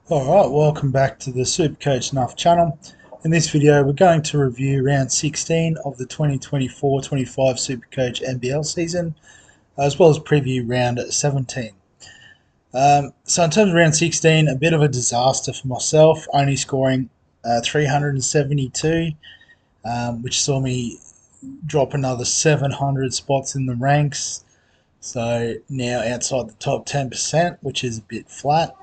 Alright, welcome back to the SuperCoach Nuff channel. In this video we're going to review round 16 of the 2024-25 SuperCoach NBL season, as well as preview round 17. So in terms of round 16, a bit of a disaster for myself, only scoring 372, which saw me drop another 700 spots in the ranks. So now outside the top 10%, which is a bit flat.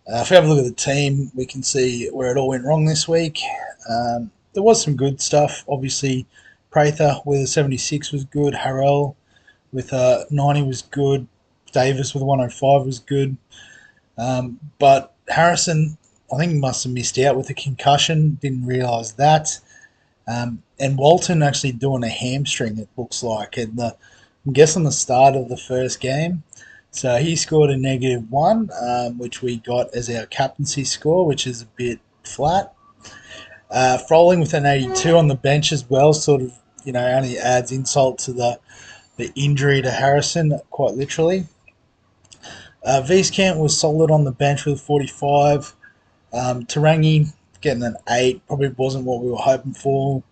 If we have a look at the team, we can see where it all went wrong this week. There was some good stuff. Obviously, Prather with a 76 was good. Harrell with a 90 was good. Davis with a 105 was good. But Harrison, I think he must have missed out with a concussion. Didn't realise that. And Walton actually doing a hamstring, it looks like. And I'm guessing the start of the first game. So he scored a -1, which we got as our captaincy score, which is a bit flat. Froling with an 82 on the bench as well, sort of, only adds insult to the injury to Harrison, quite literally. Wieskamp was solid on the bench with 45. Tarangi getting an 8, probably wasn't what we were hoping for.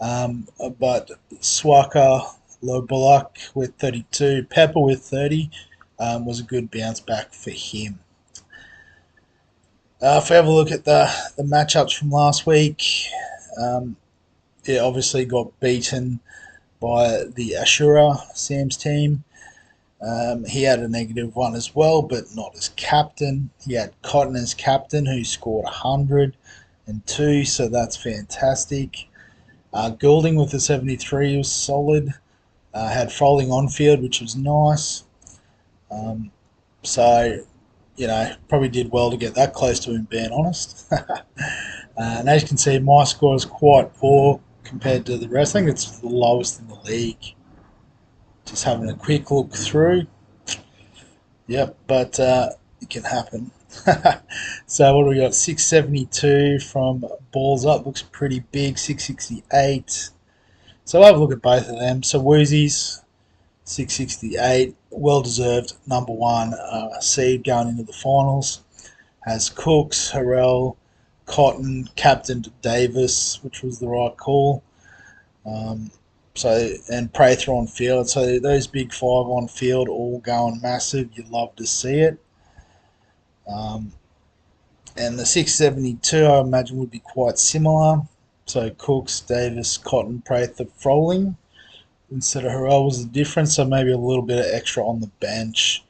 But Swaka, Lobolak with 32, Pepper with 30. Was a good bounce back for him. If we have a look at the matchups from last week, obviously got beaten by the Ashura, Sam's team. He had a -1 as well, but not as captain. He had Cotton as captain, who scored 102, so that's fantastic. Goulding with a 73 was solid. Had Froling on field, which was nice. So, probably did well to get that close to him, being honest. And as you can see, my score is quite poor compared to the rest. I think it's the lowest in the league. Just having a quick look through. Yep, but it can happen. So what do we got? 672 from Balls Up. Looks pretty big. 668. So I'll have a look at both of them. So Woozies, 668, well-deserved #1 seed going into the finals. Has Cooks, Harrell, Cotton, captained Davis, which was the right call. And Prather on field. So those big 5 on field all going massive. You love to see it. And the 672, I imagine, would be quite similar. So Cooks, Davis, Cotton, Prather, Froling. Instead of Harrell was the difference, so maybe a little bit of extra on the bench.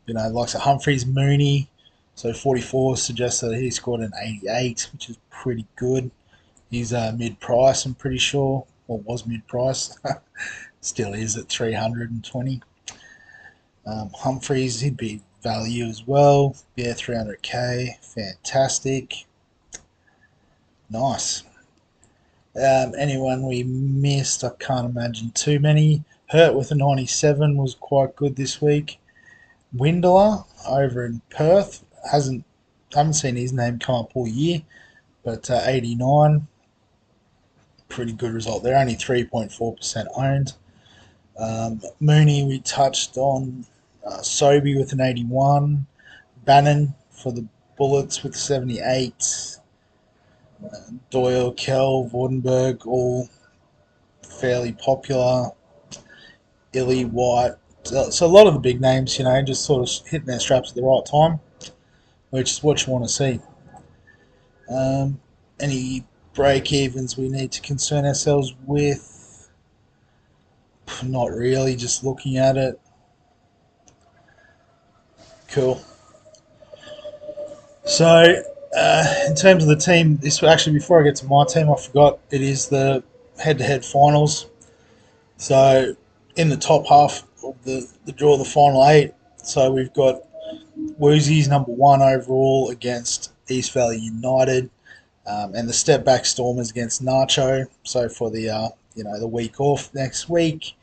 Like Humphreys, Mooney, so 44 suggests that he scored an 88, which is pretty good. He's mid-price, I'm pretty sure. Well, was mid-price. Still is at 320. Humphreys, he'd be value as well. Yeah, 300k. Fantastic. Nice. Anyone we missed, I can't imagine too many. Hurt with a 97 was quite good this week. Windler over in Perth, haven't seen his name come up all year, but 89, pretty good result there. Only 3.4% owned. Mooney we touched on. Sobey with an 81. Bannon for the Bullets with 78. Doyle, Kell, Vordenberg, all fairly popular. Illy, White. So a lot of the big names, just sort of hitting their straps at the right time, which is what you want to see. Any break-evens we need to concern ourselves with? Not really, just looking at it. Cool. So, in terms of the team, before I get to my team, I forgot it is the head-to-head finals. So in the top half of the draw, the final 8. So we've got Woozies #1 overall against East Valley United, and the step back Stormers against Nacho. So for the the week off next week,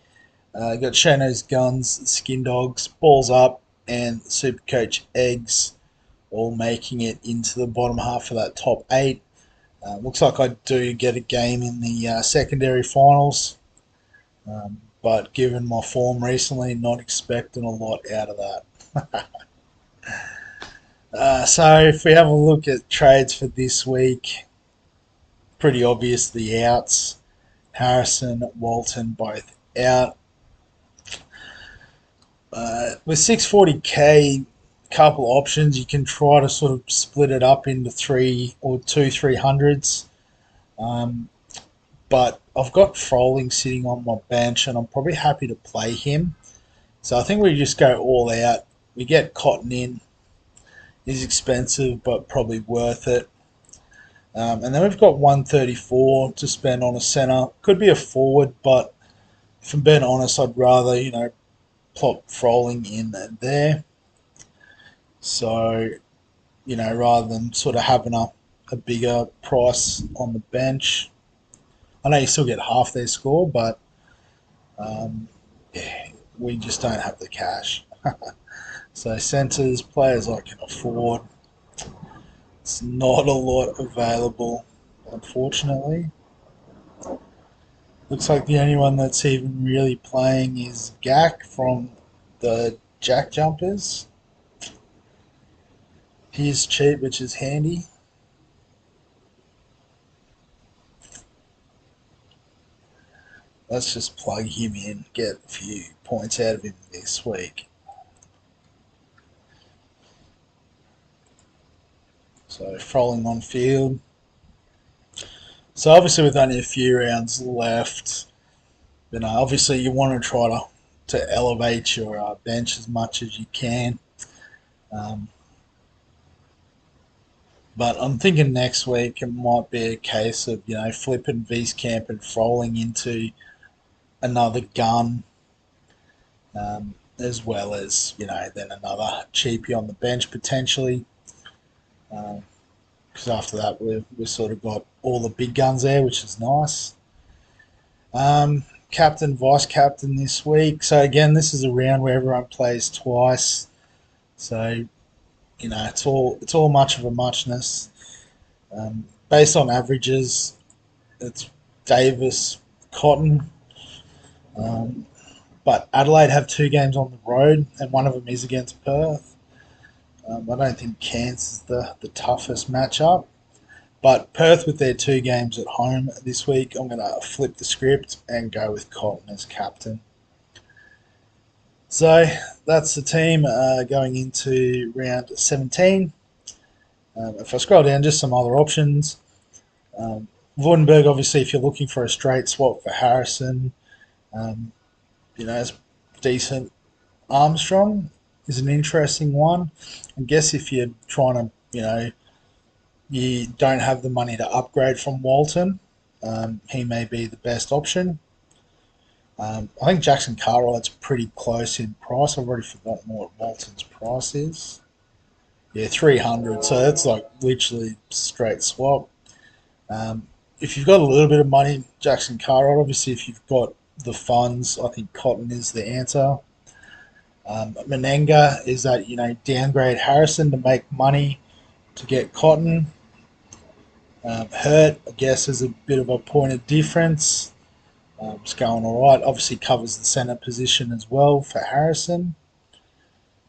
got Shano's Guns, Skin Dogs, Balls Up, and SuperCoach Eggs, all making it into the bottom half of that top 8. Looks like I do get a game in the secondary finals. But given my form recently, not expecting a lot out of that. So if we have a look at trades for this week, pretty obvious the outs. Harrison, Walton both out. With 640k, couple options. You can try to sort of split it up into three or two 300s. Um, but I've got Froling sitting on my bench, and I'm probably happy to play him. So I think we just go all out. We get Cotton in. He's expensive, but probably worth it. And then we've got 134 to spend on a centre. Could be a forward, but if I'm being honest, I'd rather, plop Froling in there. So, rather than sort of having a bigger price on the bench. I know you still get half their score, but yeah, we just don't have the cash. So centres, players I can afford. It's not a lot available, unfortunately. Looks like the only one that's even really playing is Gak from the Jack Jumpers. He's cheap, which is handy. Let's just plug him in, get a few points out of him this week. So Froling on field. So obviously with only a few rounds left, obviously you want to try to elevate your bench as much as you can. Um, but I'm thinking next week it might be a case of flipping Wieskamp and Froling into another gun, as well as then another cheapie on the bench potentially. Because after that we've sort of got all the big guns there, which is nice. Captain, vice captain this week. So again, this is a round where everyone plays twice. So it's all much of a muchness. Based on averages, it's Davis, Cotton. Um, but Adelaide have two games on the road, and one of them is against Perth. I don't think Cairns is the toughest matchup. But Perth with their two games at home this week, I'm going to flip the script and go with Cotton as captain. So that's the team going into round 17. If I scroll down, just some other options. Vordenberg, obviously, if you're looking for a straight swap for Harrison, um, it's decent. Armstrong is an interesting one. I guess if you're trying to, you don't have the money to upgrade from Walton, he may be the best option. I think Jackson Cartwright's pretty close in price. I've already forgotten what Walton's price is. Yeah, 300. So that's like literally straight swap. If you've got a little bit of money, Jackson Cartwright. Obviously, if you've got the funds, I think Cotton is the answer. Menenga is that downgrade Harrison to make money to get Cotton. Hurt, I guess, is a bit of a point of difference. It's going all right. Obviously, covers the centre position as well for Harrison.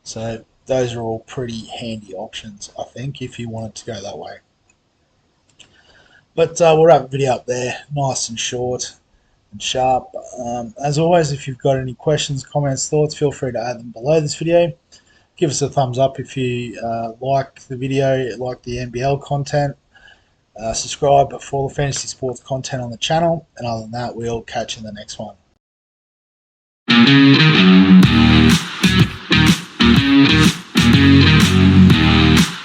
So those are all pretty handy options, I think, if you wanted to go that way. But we'll wrap the video up there, nice and short and sharp. As always, if you've got any questions, comments, thoughts, feel free to add them below this video. Give us a thumbs up if you like the video, like the NBL content. Subscribe for all the fantasy sports content on the channel. And other than that, we'll catch you in the next one.